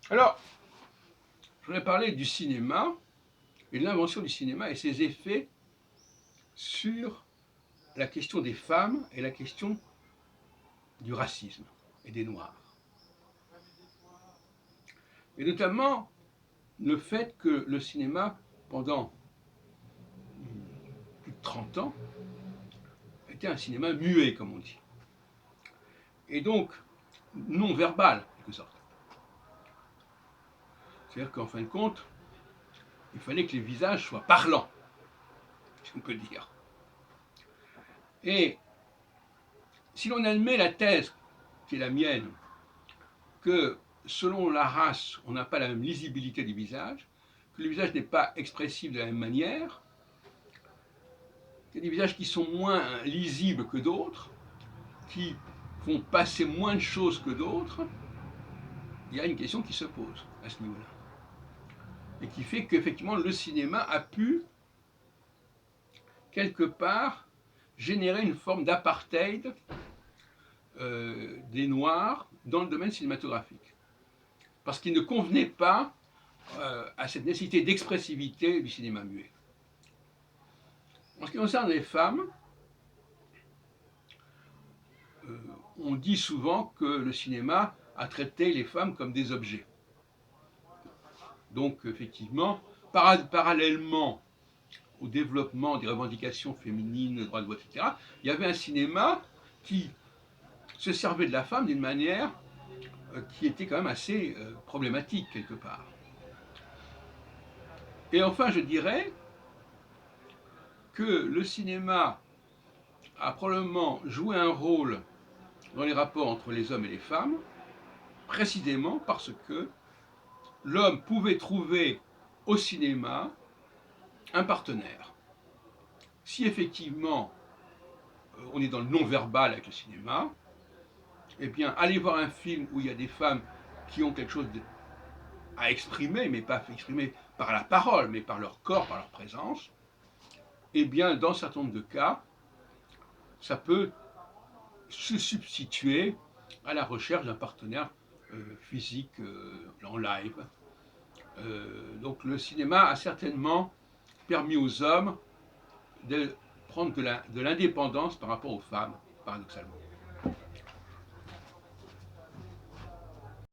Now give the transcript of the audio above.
Alors, je voudrais parler du cinéma et de l'invention du cinéma et ses effets sur la question des femmes et la question du racisme et des Noirs. Et notamment le fait que le cinéma, pendant plus de 30 ans, était un cinéma muet, comme on dit. Et donc, non verbal, en quelque sorte. C'est-à-dire qu'en fin de compte, il fallait que les visages soient parlants, si on peut dire. Et si l'on admet la thèse, qui est la mienne, que selon la race, on n'a pas la même lisibilité du visage, que le visage n'est pas expressif de la même manière, qu'il y a des visages qui sont moins lisibles que d'autres, qui font passer moins de choses que d'autres, il y a une question qui se pose à ce niveau-là. Et qui fait qu'effectivement le cinéma a pu, quelque part, générer une forme d'apartheid des Noirs dans le domaine cinématographique. Parce qu'il ne convenait pas à cette nécessité d'expressivité du cinéma muet. En ce qui concerne les femmes, on dit souvent que le cinéma a traité les femmes comme des objets. Donc effectivement, parallèlement au développement des revendications féminines, le droit de vote, etc., il y avait un cinéma qui se servait de la femme d'une manière qui était quand même assez problématique quelque part. Et enfin, je dirais que le cinéma a probablement joué un rôle dans les rapports entre les hommes et les femmes, précisément parce que l'homme pouvait trouver au cinéma un partenaire. Si effectivement on est dans le non-verbal avec le cinéma, eh bien, aller voir un film où il y a des femmes qui ont quelque chose à exprimer, mais pas exprimer par la parole, mais par leur corps, par leur présence, eh bien, dans un certain nombre de cas, ça peut se substituer à la recherche d'un partenaire physique en live. Donc le cinéma a certainement permis aux hommes de prendre de l'indépendance par rapport aux femmes, paradoxalement.